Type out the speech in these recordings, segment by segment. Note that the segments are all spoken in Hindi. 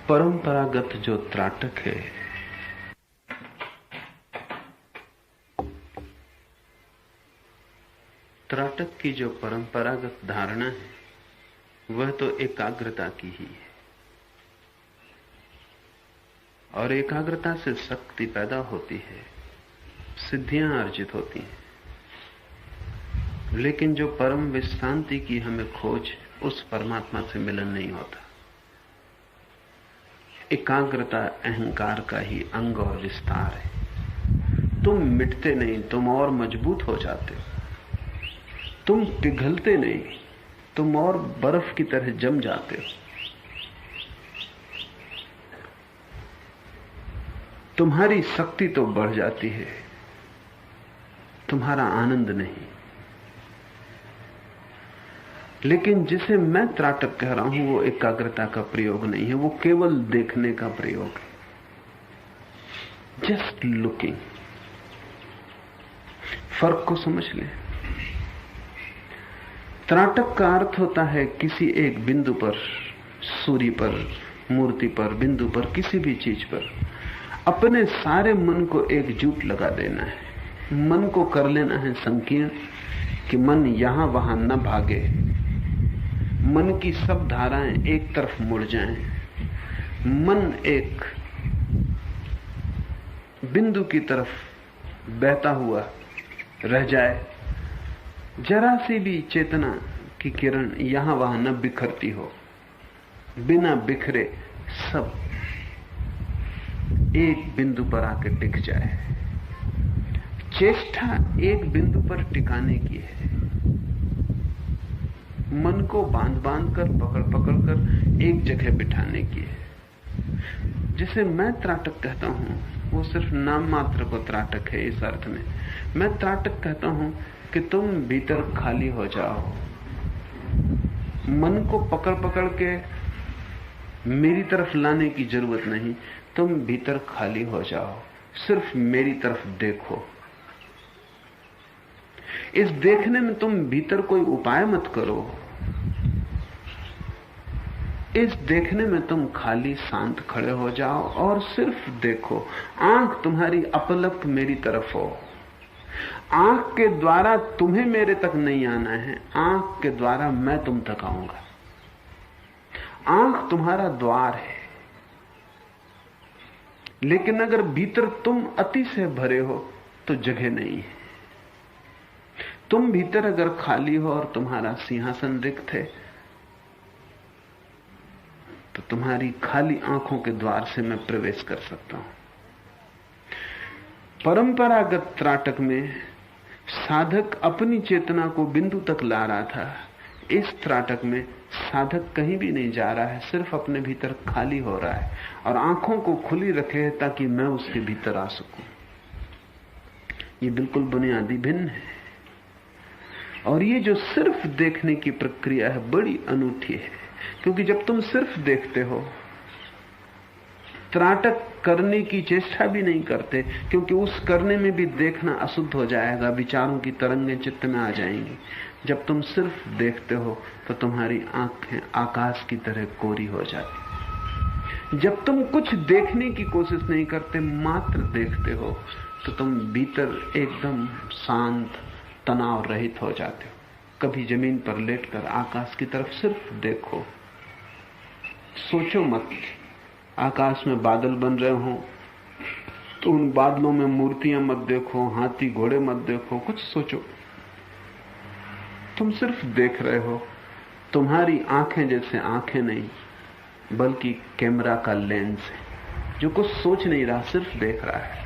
परंपरागत जो त्राटक है, त्राटक की जो परंपरागत धारणा है वह तो एकाग्रता की ही है, और एकाग्रता से शक्ति पैदा होती है, सिद्धियां अर्जित होती हैं। लेकिन जो परम विश्रांति की हमें खोज, उस परमात्मा से मिलन नहीं होता। एकाग्रता अहंकार का ही अंग और विस्तार है। तुम मिटते नहीं, तुम और मजबूत हो जाते हो। तुम पिघलते नहीं, तुम और बर्फ की तरह जम जाते हो। तुम्हारी शक्ति तो बढ़ जाती है, तुम्हारा आनंद नहीं। लेकिन जिसे मैं त्राटक कह रहा हूं वो एकाग्रता का प्रयोग नहीं है, वो केवल देखने का प्रयोग है। Just looking. फर्क को समझ लें। त्राटक का अर्थ होता है किसी एक बिंदु पर, सूर्य पर, मूर्ति पर, बिंदु पर, किसी भी चीज पर अपने सारे मन को एकजुट लगा देना है। मन को कर लेना है संकीर्ण कि मन यहां वहां न भागे, मन की सब धाराएं एक तरफ मुड़ जाएं, मन एक बिंदु की तरफ बहता हुआ रह जाए। जरा सी भी चेतना की किरण यहां वहां न बिखरती हो, बिना बिखरे सब एक बिंदु पर आके टिक जाए। चेष्टा एक बिंदु पर टिकाने की है। मन को बांध बांध कर, पकड़ पकड़ कर एक जगह बिठाने की है। जिसे मैं त्राटक कहता हूं वो सिर्फ नाम मात्र को त्राटक है। इस अर्थ में मैं त्राटक कहता हूं कि तुम भीतर खाली हो जाओ। मन को पकड़ पकड़ के मेरी तरफ लाने की जरूरत नहीं, तुम भीतर खाली हो जाओ, सिर्फ मेरी तरफ देखो। इस देखने में तुम भीतर कोई उपाय मत करो। इस देखने में तुम खाली शांत खड़े हो जाओ और सिर्फ देखो। आंख तुम्हारी अपलक मेरी तरफ हो। आंख के द्वारा तुम्हें मेरे तक नहीं आना है, आंख के द्वारा मैं तुम तक आऊंगा। आंख तुम्हारा द्वार है, लेकिन अगर भीतर तुम अति से भरे हो तो जगह नहीं है। तुम भीतर अगर खाली हो और तुम्हारा सिंहासन रिक्त है तो तुम्हारी खाली आंखों के द्वार से मैं प्रवेश कर सकता हूं। परंपरागत त्राटक में साधक अपनी चेतना को बिंदु तक ला रहा था। इस त्राटक में साधक कहीं भी नहीं जा रहा है, सिर्फ अपने भीतर खाली हो रहा है और आंखों को खुली रखे ताकि मैं उसके भीतर आ सकूं। ये बिल्कुल बुनियादी भिन्न है। और ये जो सिर्फ देखने की प्रक्रिया है बड़ी अनूठी है, क्योंकि जब तुम सिर्फ देखते हो, त्राटक करने की चेष्टा भी नहीं करते, क्योंकि उस करने में भी देखना अशुद्ध हो जाएगा, विचारों की तरंगें चित्त में आ जाएंगी। जब तुम सिर्फ देखते हो तो तुम्हारी आंखें आकाश की तरह कोरी हो जाती। जब तुम कुछ देखने की कोशिश नहीं करते, मात्र देखते हो, तो तुम भीतर एकदम शांत, तनाव रहित हो जाते हो। कभी जमीन पर लेटकर आकाश की तरफ सिर्फ देखो, सोचो मत। आकाश में बादल बन रहे हो तो उन बादलों में मूर्तियां मत देखो, हाथी घोड़े मत देखो, कुछ सोचो। तुम सिर्फ देख रहे हो। तुम्हारी आंखें जैसे आंखें नहीं, बल्कि कैमरा का लेंस है जो कुछ सोच नहीं रहा, सिर्फ देख रहा है।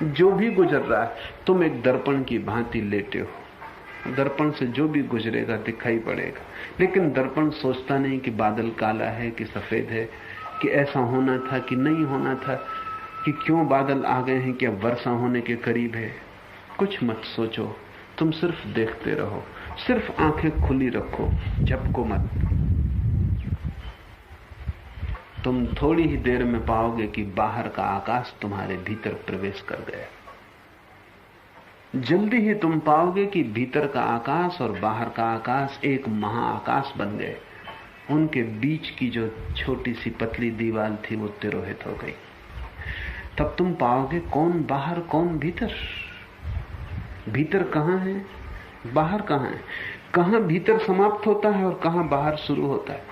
जो भी गुजर रहा है, तुम एक दर्पण की भांति लेटे हो। दर्पण से जो भी गुजरेगा दिखाई पड़ेगा, लेकिन दर्पण सोचता नहीं कि बादल काला है कि सफेद है, कि ऐसा होना था कि नहीं होना था, कि क्यों बादल आ गए हैं, कि अब वर्षा होने के करीब है। कुछ मत सोचो, तुम सिर्फ देखते रहो। सिर्फ आंखें खुली रखो, झपको मत। तुम थोड़ी ही देर में पाओगे कि बाहर का आकाश तुम्हारे भीतर प्रवेश कर गया। जल्दी ही तुम पाओगे कि भीतर का आकाश और बाहर का आकाश एक महाआकाश बन गए। उनके बीच की जो छोटी सी पतली दीवार थी वो तिरोहित हो गई। तब तुम पाओगे कौन बाहर कौन भीतर। भीतर कहां है, बाहर कहां है, कहां भीतर समाप्त होता है और कहां बाहर शुरू होता है।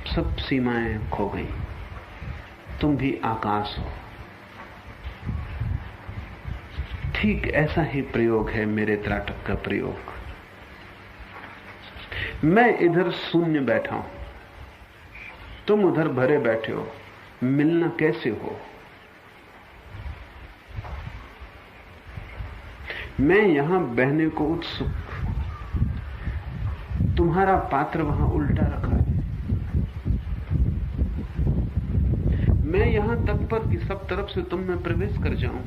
सब सीमाएं खो गई। तुम भी आकाश हो। ठीक ऐसा ही प्रयोग है मेरे त्राटक का प्रयोग। मैं इधर शून्य बैठा हूं, तुम उधर भरे बैठे हो। मिलना कैसे हो? मैं यहां बहने को उत्सुक, तुम्हारा पात्र वहां उल्टा रखा है। मैं यहां तत्पर कि सब तरफ से तुम में प्रवेश कर जाऊं,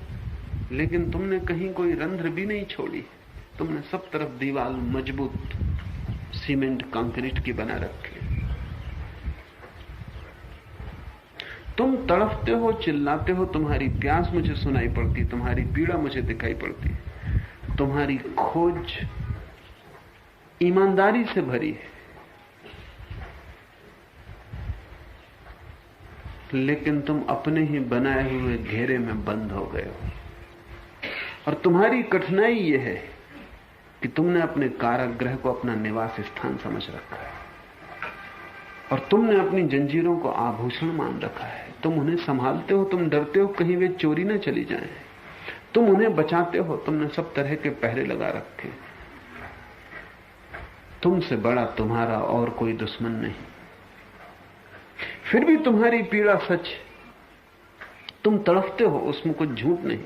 लेकिन तुमने कहीं कोई रंध्र भी नहीं छोड़ी। तुमने सब तरफ दीवार मजबूत सीमेंट कंक्रीट की बना रखी। तुम तड़फते हो, चिल्लाते हो, तुम्हारी प्यास मुझे सुनाई पड़ती, तुम्हारी पीड़ा मुझे दिखाई पड़ती, तुम्हारी खोज ईमानदारी से भरी है, लेकिन तुम अपने ही बनाए हुए घेरे में बंद हो गए हो। और तुम्हारी कठिनाई यह है कि तुमने अपने कारागृह को अपना निवास स्थान समझ रखा है और तुमने अपनी जंजीरों को आभूषण मान रखा है। तुम उन्हें संभालते हो, तुम डरते हो कहीं वे चोरी न चली जाएं। तुम उन्हें बचाते हो, तुमने सब तरह के पहरे लगा रखे। तुमसे बड़ा तुम्हारा और कोई दुश्मन नहीं। फिर भी तुम्हारी पीड़ा सच, तुम तड़फते हो, उसमें कुछ झूठ नहीं।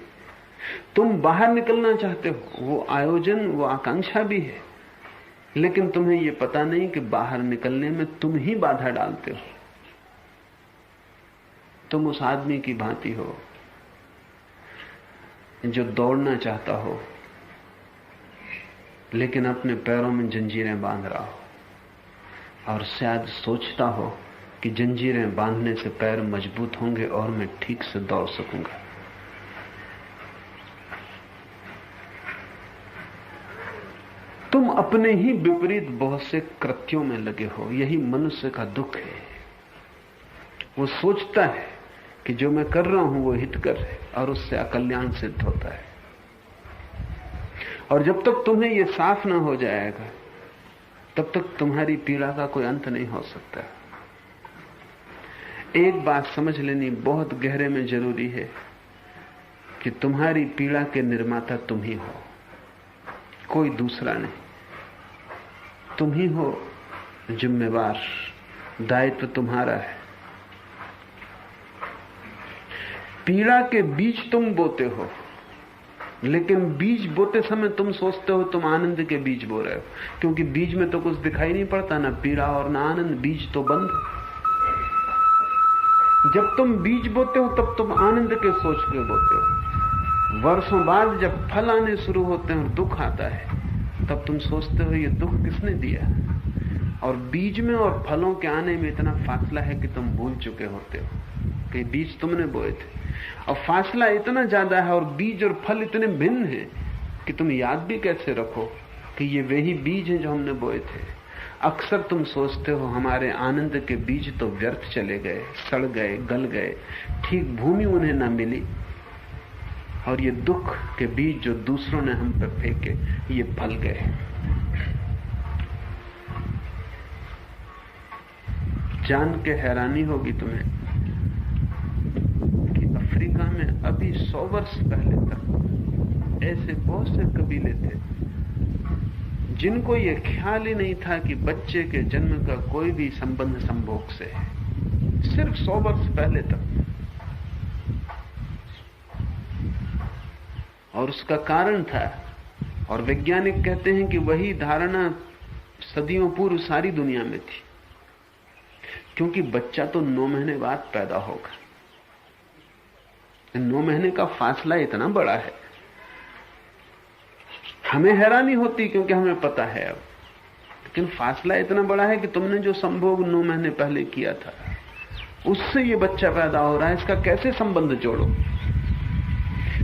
तुम बाहर निकलना चाहते हो, वो आयोजन, वो आकांक्षा भी है, लेकिन तुम्हें यह पता नहीं कि बाहर निकलने में तुम ही बाधा डालते हो। तुम उस आदमी की भांति हो जो दौड़ना चाहता हो लेकिन अपने पैरों में जंजीरें बांध रहा हो और शायद सोचता हो कि जंजीरें बांधने से पैर मजबूत होंगे और मैं ठीक से दौड़ सकूंगा। तुम अपने ही विपरीत बहुत से कृत्यों में लगे हो। यही मनुष्य का दुख है। वो सोचता है कि जो मैं कर रहा हूं वो हितकर है और उससे अकल्याण सिद्ध होता है। और जब तक तुम्हें यह साफ ना हो जाएगा तब तक तुम्हारी पीड़ा का कोई अंत नहीं हो सकता। एक बात समझ लेनी बहुत गहरे में जरूरी है कि तुम्हारी पीड़ा के निर्माता तुम ही हो, कोई दूसरा नहीं। तुम ही हो जिम्मेवार, दायित्व तुम्हारा है। पीड़ा के बीज तुम बोते हो, लेकिन बीज बोते समय तुम सोचते हो तुम आनंद के बीज बो रहे हो, क्योंकि बीज में तो कुछ दिखाई नहीं पड़ता, ना पीड़ा और ना आनंद। बीज तो बंद। जब तुम बीज बोते हो तब तुम आनंद के सोच के बोते हो। वर्षों बाद जब फल आने शुरू होते हैं और दुख आता है तब तुम सोचते हो ये दुख किसने दिया। और बीज में और फलों के आने में इतना फासला है कि तुम भूल चुके होते हो कि बीज तुमने बोए थे। और फासला इतना ज्यादा है और बीज और फल इतने भिन्न हैं कि तुम याद भी कैसे रखो कि ये वही बीज हैं जो हमने बोए थे। अक्सर तुम सोचते हो हमारे आनंद के बीज तो व्यर्थ चले गए, सड़ गए, गल गए, ठीक भूमि उन्हें ना मिली। और ये दुख के बीज जो दूसरों ने हम पे फेंके, ये फल गए। जान के हैरानी होगी तुम्हें कि अफ्रीका में अभी 100 वर्ष पहले तक ऐसे बहुत से कबीले थे जिनको ये ख्याल ही नहीं था कि बच्चे के जन्म का कोई भी संबंध संभोग से है। सिर्फ 100 वर्ष पहले तक। और उसका कारण था, और वैज्ञानिक कहते हैं कि वही धारणा सदियों पूर्व सारी दुनिया में थी, क्योंकि बच्चा तो 9 महीने बाद पैदा होगा। 9 महीने का फासला इतना बड़ा है। हमें हैरानी होती क्योंकि हमें पता है अब, लेकिन फासला इतना बड़ा है कि तुमने जो संभोग 9 महीने पहले किया था उससे ये बच्चा पैदा हो रहा है। इसका कैसे संबंध जोड़ो?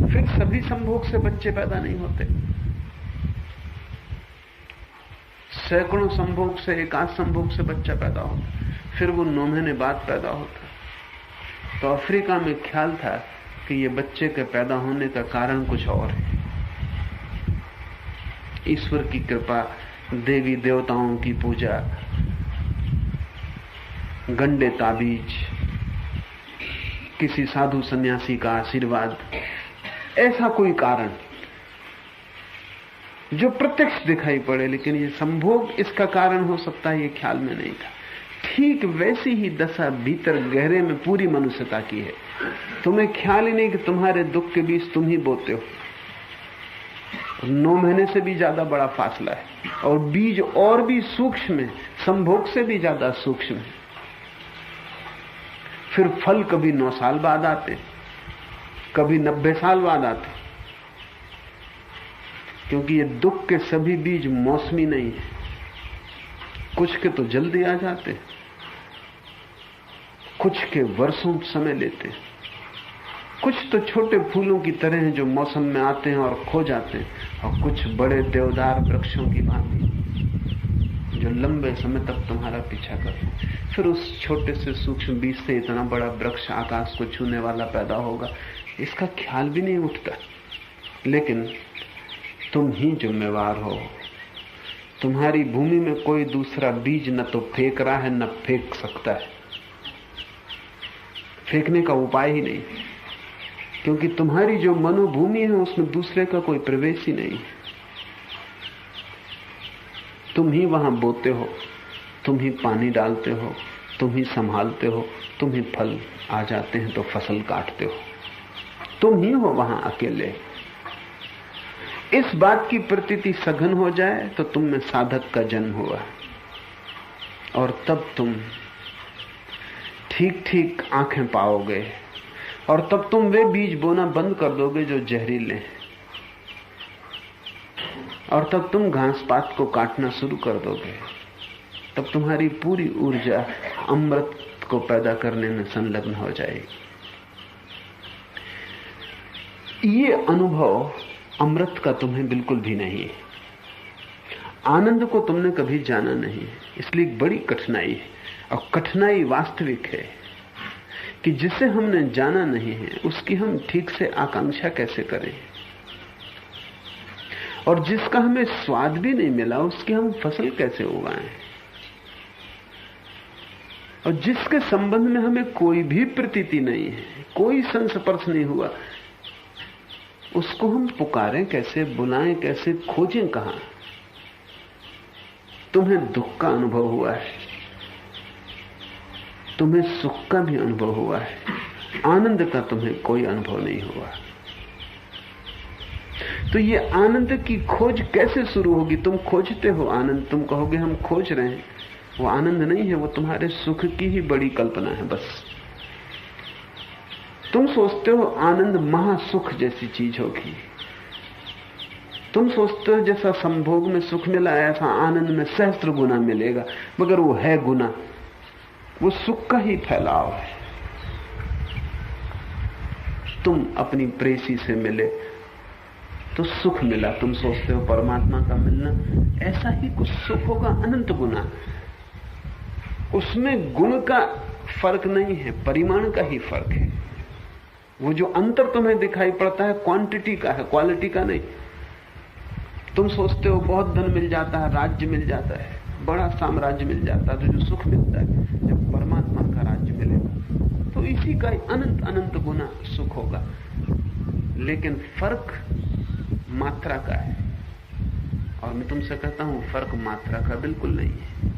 फिर सभी संभोग से बच्चे पैदा नहीं होते। सैकड़ों संभोग से, एकाध संभोग से बच्चा पैदा होता। फिर वो 9 महीने बाद पैदा होता। तो अफ्रीका में ख्याल था कि ये बच्चे के पैदा होने का कारण कुछ और है। ईश्वर की कृपा, देवी देवताओं की पूजा, गंडे ताबीज, किसी साधु सन्यासी का आशीर्वाद, ऐसा कोई कारण जो प्रत्यक्ष दिखाई पड़े, लेकिन ये संभोग इसका कारण हो सकता है, ये ख्याल में नहीं था। ठीक वैसी ही दशा भीतर गहरे में पूरी मनुष्यता की है। तुम्हें ख्याल ही नहीं कि तुम्हारे दुख के बीच तुम ही बोते हो। 9 महीने से भी ज्यादा बड़ा फासला है, और बीज और भी सूक्ष्म है, संभोग से भी ज्यादा सूक्ष्म है। फिर फल कभी 9 साल बाद आते, कभी 90 साल बाद आते, क्योंकि ये दुख के सभी बीज मौसमी नहीं है। कुछ के तो जल्दी आ जाते, कुछ के वर्षों समय लेते, कुछ तो छोटे फूलों की तरह हैं जो मौसम में आते हैं और खो जाते हैं, और कुछ बड़े देवदार वृक्षों की भांति जो लंबे समय तक तुम्हारा पीछा करते हैं। फिर उस छोटे से सूक्ष्म बीज से इतना बड़ा वृक्ष आकाश को छूने वाला पैदा होगा, इसका ख्याल भी नहीं उठता। लेकिन तुम ही जिम्मेवार हो। तुम्हारी भूमि में कोई दूसरा बीज न तो फेंक रहा है, न फेंक सकता है। फेंकने का उपाय ही नहीं, क्योंकि तुम्हारी जो मनोभूमि है उसमें दूसरे का कोई प्रवेश ही नहीं। तुम ही वहां बोते हो, तुम ही पानी डालते हो, तुम ही संभालते हो, तुम ही फल आ जाते हैं तो फसल काटते हो। तुम ही हो वहां अकेले। इस बात की प्रतीति सघन हो जाए तो तुम में साधक का जन्म हुआ, और तब तुम ठीक ठीक आंखें पाओगे, और तब तुम वे बीज बोना बंद कर दोगे जो जहरीले हैं, और तब तुम घास पात को काटना शुरू कर दोगे। तब तुम्हारी पूरी ऊर्जा अमृत को पैदा करने में संलग्न हो जाएगी। ये अनुभव अमृत का तुम्हें बिल्कुल भी नहीं है। आनंद को तुमने कभी जाना नहीं है, इसलिए बड़ी कठिनाई है। और कठिनाई वास्तविक है कि जिसे हमने जाना नहीं है उसकी हम ठीक से आकांक्षा कैसे करें, और जिसका हमें स्वाद भी नहीं मिला उसकी हम फसल कैसे उगाएं, और जिसके संबंध में हमें कोई भी प्रतीति नहीं है, कोई संस्पर्श नहीं हुआ, उसको हम पुकारें कैसे, बुलाएं कैसे, खोजें कहां। तुम्हें दुख का अनुभव हुआ है, तुम्हें सुख का भी अनुभव हुआ है, आनंद का तुम्हें कोई अनुभव नहीं हुआ। तो ये आनंद की खोज कैसे शुरू होगी? तुम खोजते हो आनंद, तुम कहोगे हम खोज रहे हैं, वो आनंद नहीं है, वो तुम्हारे सुख की ही बड़ी कल्पना है बस। तुम सोचते हो आनंद महासुख जैसी चीज होगी, तुम सोचते हो जैसा संभोग में सुख मिला ऐसा आनंद में सहस्त्र गुना मिलेगा, मगर वो है गुना, वो सुख का ही फैलाव है। तुम अपनी प्रेसी से मिले तो सुख मिला, तुम सोचते हो परमात्मा का मिलना ऐसा ही कुछ सुख होगा अनंत गुना। उसमें गुण का फर्क नहीं है, परिमाण का ही फर्क है। वो जो अंतर तुम्हें दिखाई पड़ता है क्वांटिटी का है, क्वालिटी का नहीं। तुम सोचते हो बहुत धन मिल जाता है, राज्य मिल जाता है, बड़ा साम्राज्य मिल जाता है, तो जो सुख मिलता है जब परमात्मा का राज्य मिलेगा तो इसी का अनंत अनंत गुना सुख होगा। लेकिन फर्क मात्रा का है, और मैं तुमसे कहता हूं फर्क मात्रा का बिल्कुल नहीं है।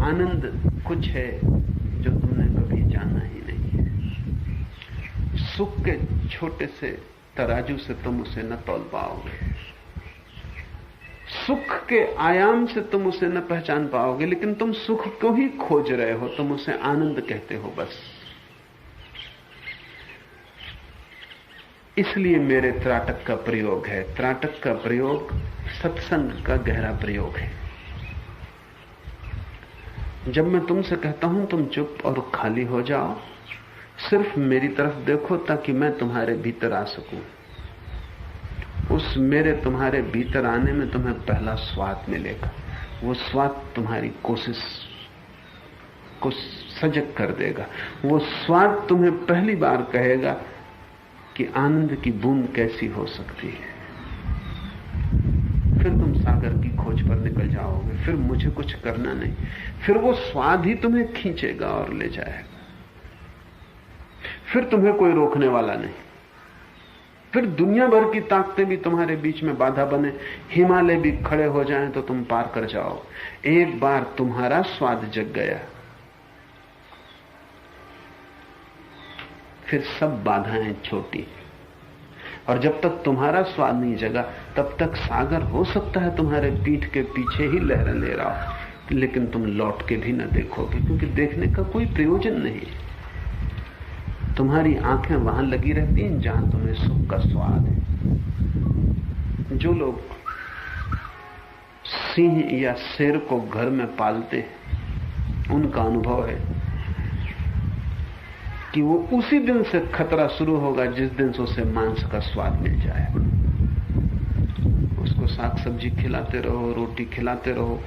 आनंद कुछ है जो तुमने कभी जाना ही नहीं है। सुख के छोटे से तराजू से तुम उसे न तौल पाओगे, सुख के आयाम से तुम उसे न पहचान पाओगे, लेकिन तुम सुख को ही खोज रहे हो, तुम उसे आनंद कहते हो बस। इसलिए मेरे त्राटक का प्रयोग है, त्राटक का प्रयोग सत्संग का गहरा प्रयोग है। जब मैं तुमसे कहता हूं तुम चुप और खाली हो जाओ, सिर्फ मेरी तरफ देखो ताकि मैं तुम्हारे भीतर आ सकूं। उस मेरे तुम्हारे भीतर आने में तुम्हें पहला स्वाद मिलेगा, वो स्वाद तुम्हारी कोशिश को सजग कर देगा। वो स्वाद तुम्हें पहली बार कहेगा कि आनंद की बूंद कैसी हो सकती है। फिर तुम सागर की खोज पर निकल जाओगे, फिर मुझे कुछ करना नहीं, फिर वो स्वाद ही तुम्हें खींचेगा और ले जाएगा। फिर तुम्हें कोई रोकने वाला नहीं, फिर दुनिया भर की ताकतें भी तुम्हारे बीच में बाधा बने, हिमालय भी खड़े हो जाएं तो तुम पार कर जाओ। एक बार तुम्हारा स्वाद जग गया, फिर सब बाधाएं छोटी। और जब तक तुम्हारा स्वाद नहीं जगा तब तक सागर हो सकता है तुम्हारे पीठ के पीछे ही लहरें ले रहा हो, लेकिन तुम लौट के भी न देखोगे, क्योंकि देखने का कोई प्रयोजन नहीं। तुम्हारी आंखें वहां लगी रहती हैं जहां तुम्हें सुख का स्वाद है। जो लोग सिंह या शेर को घर में पालते हैं उनका अनुभव है कि वो उसी दिन से खतरा शुरू होगा जिस दिन से उसे मांस का स्वाद मिल जाएगा। उसको साग सब्जी खिलाते रहो, रोटी खिलाते रहो,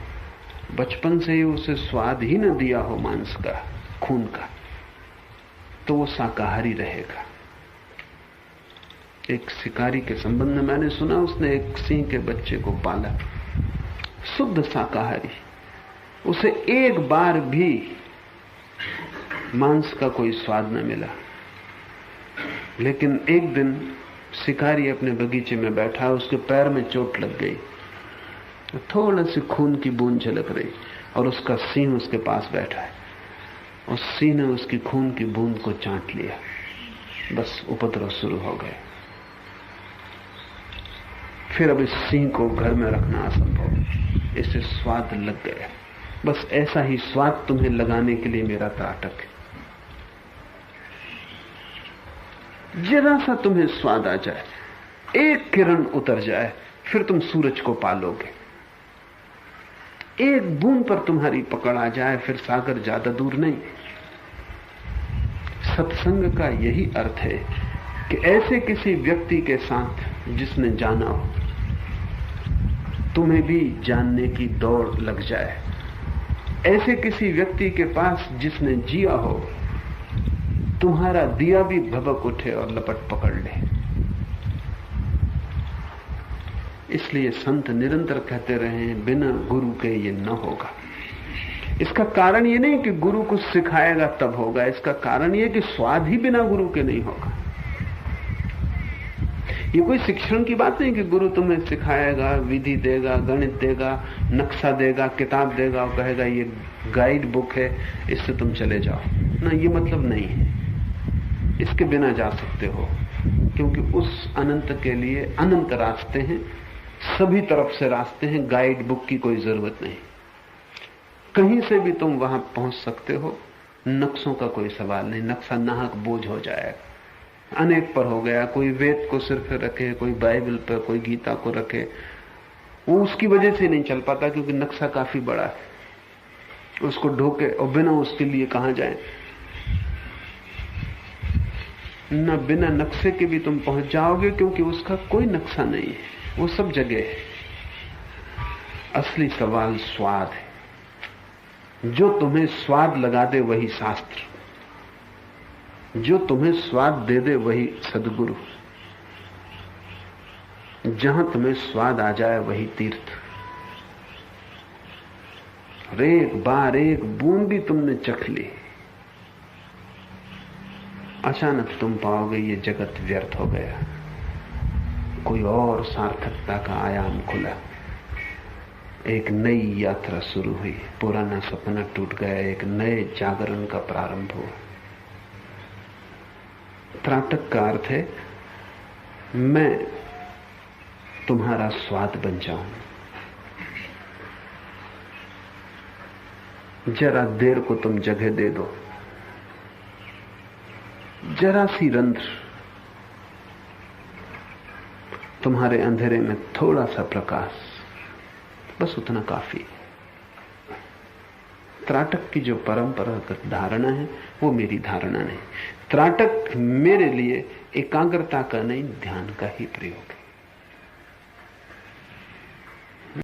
बचपन से ही उसे स्वाद ही न दिया हो मांस का, खून का, तो वो शाकाहारी रहेगा। एक शिकारी के संबंध में मैंने सुना, उसने एक सिंह के बच्चे को पाला, शुद्ध शाकाहारी। उसे एक बार भी मांस का कोई स्वाद न मिला। लेकिन एक दिन शिकारी अपने बगीचे में बैठा, उसके पैर में चोट लग गई, थोड़ा सी खून की बूंद झलक रही, और उसका सिंह उसके पास बैठा है। उस सिंह ने उसकी खून की बूंद को चाट लिया, बस उपद्रव शुरू हो गए। फिर अब इस सिंह को घर में रखना असंभव, इससे स्वाद लग गया। बस ऐसा ही स्वाद तुम्हें लगाने के लिए मेरा त्राटक है। जरा सा तुम्हें स्वाद आ जाए, एक किरण उतर जाए, फिर तुम सूरज को पालोगे। एक बूंद पर तुम्हारी पकड़ आ जाए, फिर सागर ज्यादा दूर नहीं। सत्संग का यही अर्थ है कि ऐसे किसी व्यक्ति के साथ जिसने जाना हो, तुम्हें भी जानने की दौड़ लग जाए। ऐसे किसी व्यक्ति के पास जिसने जिया हो, तुम्हारा दिया भी भभक उठे और लपट पकड़ ले। इसलिए संत निरंतर कहते रहे, बिना गुरु के ये न होगा। इसका कारण ये नहीं कि गुरु कुछ सिखाएगा तब होगा, इसका कारण ये कि स्वाद ही बिना गुरु के नहीं होगा। ये कोई शिक्षण की बात नहीं कि गुरु तुम्हें सिखाएगा, विधि देगा, गणित देगा, नक्शा देगा, किताब देगा और कहेगा ये गाइड बुक है, इससे तुम चले जाओ ना। ये मतलब नहीं है। इसके बिना जा सकते हो, क्योंकि उस अनंत के लिए अनंत रास्ते हैं, सभी तरफ से रास्ते हैं। गाइड बुक की कोई जरूरत नहीं, कहीं से भी तुम वहां पहुंच सकते हो। नक्शों का कोई सवाल नहीं, नक्शा नाहक बोझ हो जाएगा। अनेक पर हो गया, कोई वेद को सिर पे रखे, कोई बाइबल पर, कोई गीता को रखे, वो उसकी वजह से नहीं चल पाता, क्योंकि नक्शा काफी बड़ा है। उसको ढोके और बिना उसके लिए कहां जाए ना। बिना नक्शे के भी तुम पहुंच जाओगे, क्योंकि उसका कोई नक्शा नहीं है, वो सब जगह है। असली सवाल स्वाद है। जो तुम्हें स्वाद लगा दे वही शास्त्र, जो तुम्हें स्वाद दे दे वही सद्गुरु, जहां तुम्हें स्वाद आ जाए वही तीर्थ। और एक बार एक बूंद भी तुमने चख ली, अचानक तुम पाओगे ये जगत व्यर्थ हो गया, कोई और सार्थकता का आयाम खुला, एक नई यात्रा शुरू हुई, पुराना सपना टूट गया, एक नए जागरण का प्रारंभ हुआ। त्राटक का अर्थ है मैं तुम्हारा स्वाद बन जाऊं। जरा देर को तुम जगह दे दो, जरा सी रंध्र, तुम्हारे अंधेरे में थोड़ा सा प्रकाश, बस उतना काफी। त्राटक की जो परंपरागत धारणा है वो मेरी धारणा नहीं। त्राटक मेरे लिए एकाग्रता का नहीं, ध्यान का ही प्रयोग है।